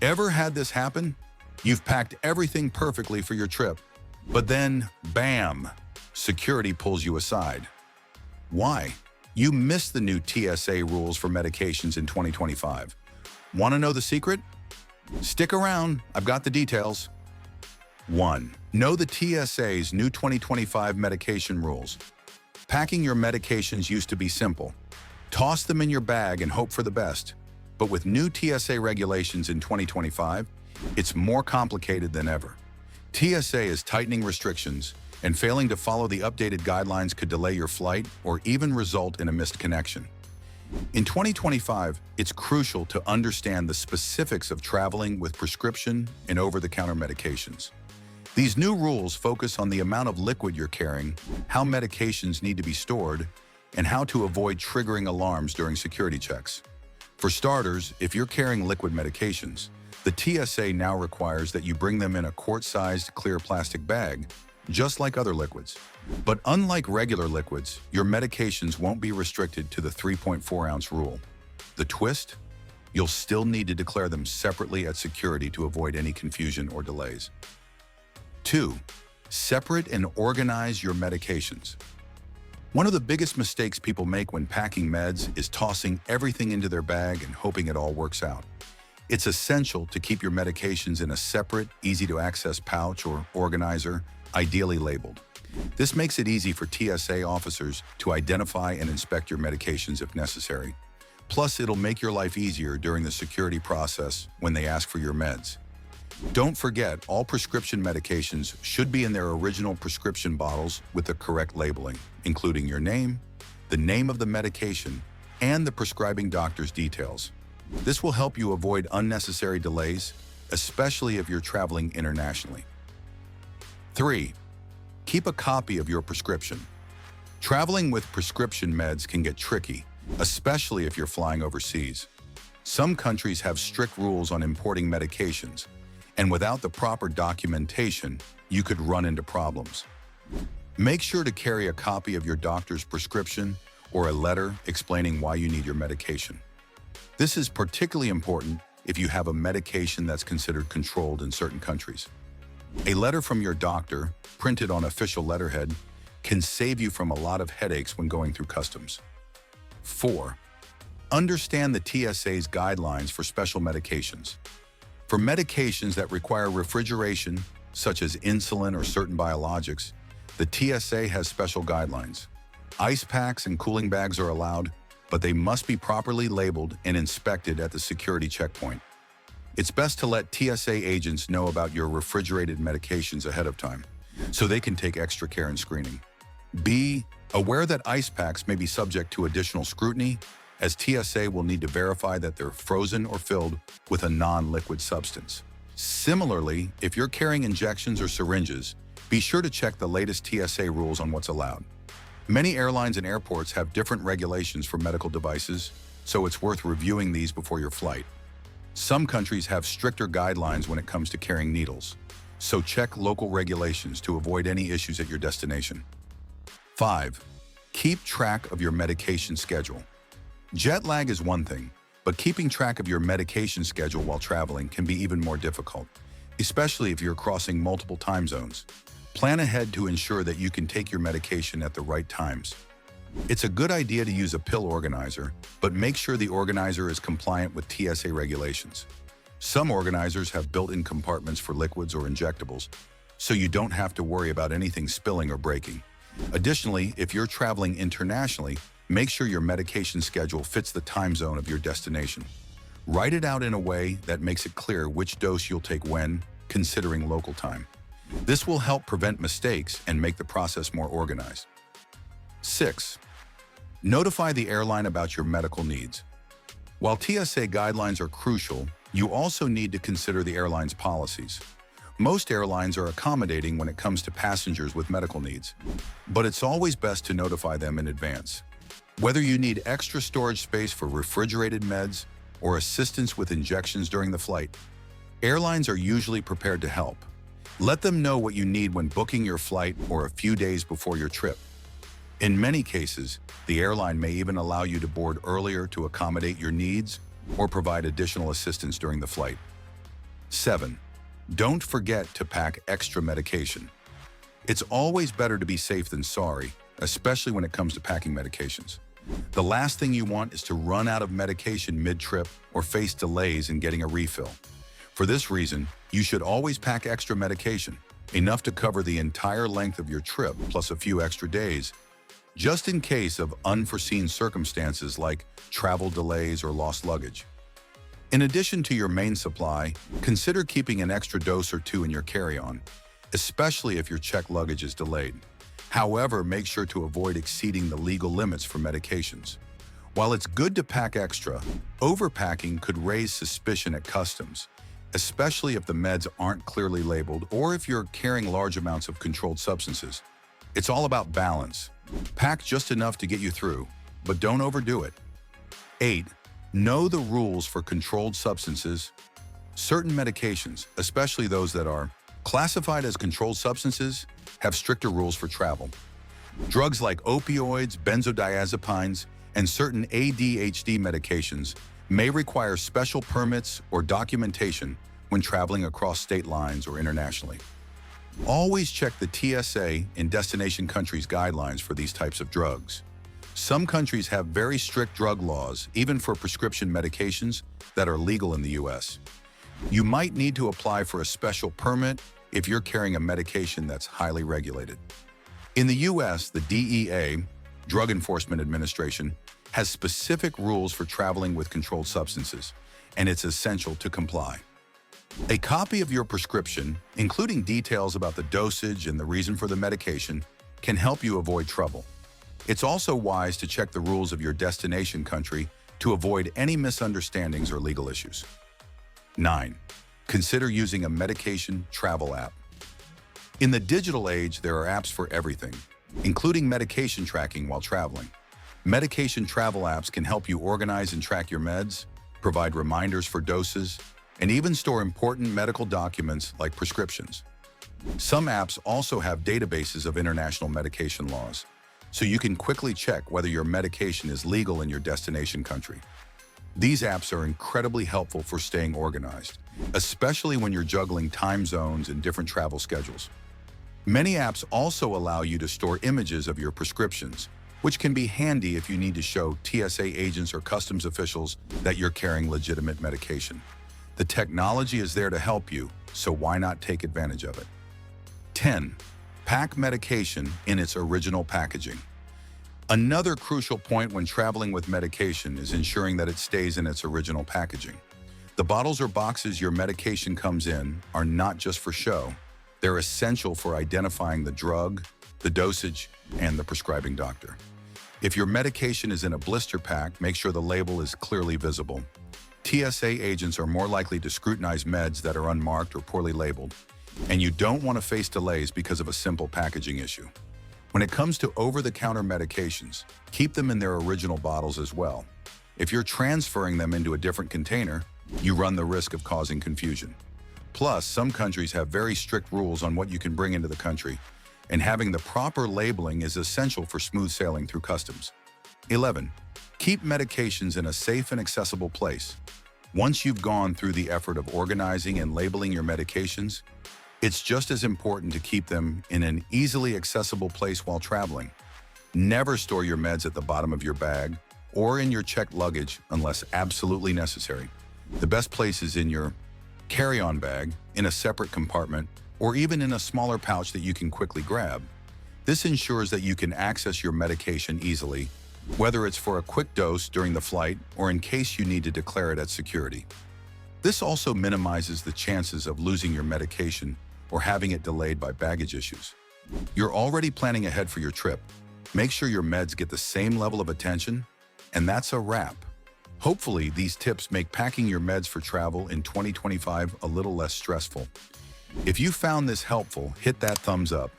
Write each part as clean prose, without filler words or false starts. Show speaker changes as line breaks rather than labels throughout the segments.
Ever had this happen? You've packed everything perfectly for your trip, but then, bam, security pulls you aside. Why? You missed the new TSA rules for medications in 2025. Want to know the secret? Stick around, I've got the details. 1. Know the TSA's new 2025 medication rules. Packing your medications used to be simple. Toss them in your bag and hope for the best. But with new TSA regulations in 2025, it's more complicated than ever. TSA is tightening restrictions, and failing to follow the updated guidelines could delay your flight or even result in a missed connection. In 2025, it's crucial to understand the specifics of traveling with prescription and over-the-counter medications. These new rules focus on the amount of liquid you're carrying, how medications need to be stored, and how to avoid triggering alarms during security checks. For starters, if you're carrying liquid medications, the TSA now requires that you bring them in a quart-sized clear plastic bag, just like other liquids. But unlike regular liquids, your medications won't be restricted to the 3.4-ounce rule. The twist? You'll still need to declare them separately at security to avoid any confusion or delays. 2. Separate and organize your medications. One of the biggest mistakes people make when packing meds is tossing everything into their bag and hoping it all works out. It's essential to keep your medications in a separate, easy-to-access pouch or organizer, ideally labeled. This makes it easy for TSA officers to identify and inspect your medications if necessary. Plus, it'll make your life easier during the security process when they ask for your meds. Don't forget, all prescription medications should be in their original prescription bottles with the correct labeling, including your name, the name of the medication, and the prescribing doctor's details. This will help you avoid unnecessary delays, especially if you're traveling internationally. 3. Keep a copy of your prescription. Traveling with prescription meds can get tricky, especially if you're flying overseas. Some countries have strict rules on importing medications, and without the proper documentation, you could run into problems. Make sure to carry a copy of your doctor's prescription or a letter explaining why you need your medication. This is particularly important if you have a medication that's considered controlled in certain countries. A letter from your doctor, printed on official letterhead, can save you from a lot of headaches when going through customs. 4. Understand the TSA's guidelines for special medications. For medications that require refrigeration, such as insulin or certain biologics, the TSA has special guidelines. Ice packs and cooling bags are allowed, but they must be properly labeled and inspected at the security checkpoint. It's best to let TSA agents know about your refrigerated medications ahead of time, so they can take extra care in screening. Be aware that ice packs may be subject to additional scrutiny, as TSA will need to verify that they're frozen or filled with a non-liquid substance. Similarly, if you're carrying injections or syringes, be sure to check the latest TSA rules on what's allowed. Many airlines and airports have different regulations for medical devices, so it's worth reviewing these before your flight. Some countries have stricter guidelines when it comes to carrying needles, so check local regulations to avoid any issues at your destination. 5. Keep track of your medication schedule. Jet lag is one thing, but keeping track of your medication schedule while traveling can be even more difficult, especially if you're crossing multiple time zones. Plan ahead to ensure that you can take your medication at the right times. It's a good idea to use a pill organizer, but make sure the organizer is compliant with TSA regulations. Some organizers have built-in compartments for liquids or injectables, so you don't have to worry about anything spilling or breaking. Additionally, if you're traveling internationally, make sure your medication schedule fits the time zone of your destination. Write it out in a way that makes it clear which dose you'll take when, considering local time. This will help prevent mistakes and make the process more organized. 6. Notify the airline about your medical needs. While TSA guidelines are crucial, you also need to consider the airline's policies. Most airlines are accommodating when it comes to passengers with medical needs, but it's always best to notify them in advance. Whether you need extra storage space for refrigerated meds or assistance with injections during the flight, airlines are usually prepared to help. Let them know what you need when booking your flight or a few days before your trip. In many cases, the airline may even allow you to board earlier to accommodate your needs or provide additional assistance during the flight. 7. Don't forget to pack extra medication. It's always better to be safe than sorry, especially when it comes to packing medications. The last thing you want is to run out of medication mid-trip or face delays in getting a refill. For this reason, you should always pack extra medication, enough to cover the entire length of your trip plus a few extra days, just in case of unforeseen circumstances like travel delays or lost luggage. In addition to your main supply, consider keeping an extra dose or two in your carry-on, especially if your checked luggage is delayed. However, make sure to avoid exceeding the legal limits for medications. While it's good to pack extra, overpacking could raise suspicion at customs, especially if the meds aren't clearly labeled or if you're carrying large amounts of controlled substances. It's all about balance. Pack just enough to get you through, but don't overdo it. 8. Know the rules for controlled substances. Certain medications, especially those that are classified as controlled substances, have stricter rules for travel. Drugs like opioids, benzodiazepines, and certain ADHD medications may require special permits or documentation when traveling across state lines or internationally. Always check the TSA and destination countries' guidelines for these types of drugs. Some countries have very strict drug laws, even for prescription medications that are legal in the US. You might need to apply for a special permit if you're carrying a medication that's highly regulated. In the US, the DEA, Drug Enforcement Administration, has specific rules for traveling with controlled substances, and it's essential to comply. A copy of your prescription, including details about the dosage and the reason for the medication, can help you avoid trouble. It's also wise to check the rules of your destination country to avoid any misunderstandings or legal issues. 9. Consider using a medication travel app. In the digital age, there are apps for everything, including medication tracking while traveling. Medication travel apps can help you organize and track your meds, provide reminders for doses, and even store important medical documents like prescriptions. Some apps also have databases of international medication laws, so you can quickly check whether your medication is legal in your destination country. These apps are incredibly helpful for staying organized, especially when you're juggling time zones and different travel schedules. Many apps also allow you to store images of your prescriptions, which can be handy if you need to show TSA agents or customs officials that you're carrying legitimate medication. The technology is there to help you, so why not take advantage of it? 10. Pack medication in its original packaging. Another crucial point when traveling with medication is ensuring that it stays in its original packaging. The bottles or boxes your medication comes in are not just for show. They're essential for identifying the drug, the dosage, and the prescribing doctor. If your medication is in a blister pack, make sure the label is clearly visible. TSA agents are more likely to scrutinize meds that are unmarked or poorly labeled, and you don't want to face delays because of a simple packaging issue. When it comes to over-the-counter medications, keep them in their original bottles as well. If you're transferring them into a different container, you run the risk of causing confusion. Plus, some countries have very strict rules on what you can bring into the country, and having the proper labeling is essential for smooth sailing through customs. 11. Keep medications in a safe and accessible place. Once you've gone through the effort of organizing and labeling your medications, it's just as important to keep them in an easily accessible place while traveling. Never store your meds at the bottom of your bag or in your checked luggage unless absolutely necessary. The best place is in your carry-on bag, in a separate compartment, or even in a smaller pouch that you can quickly grab. This ensures that you can access your medication easily, whether it's for a quick dose during the flight or in case you need to declare it at security. This also minimizes the chances of losing your medication or having it delayed by baggage issues. You're already planning ahead for your trip. Make sure your meds get the same level of attention, and that's a wrap. Hopefully, these tips make packing your meds for travel in 2025 a little less stressful. If you found this helpful, hit that thumbs up.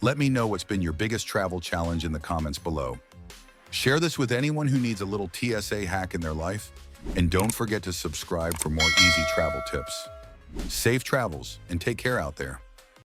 Let me know what's been your biggest travel challenge in the comments below. Share this with anyone who needs a little TSA hack in their life, and don't forget to subscribe for more easy travel tips. Safe travels, and take care out there.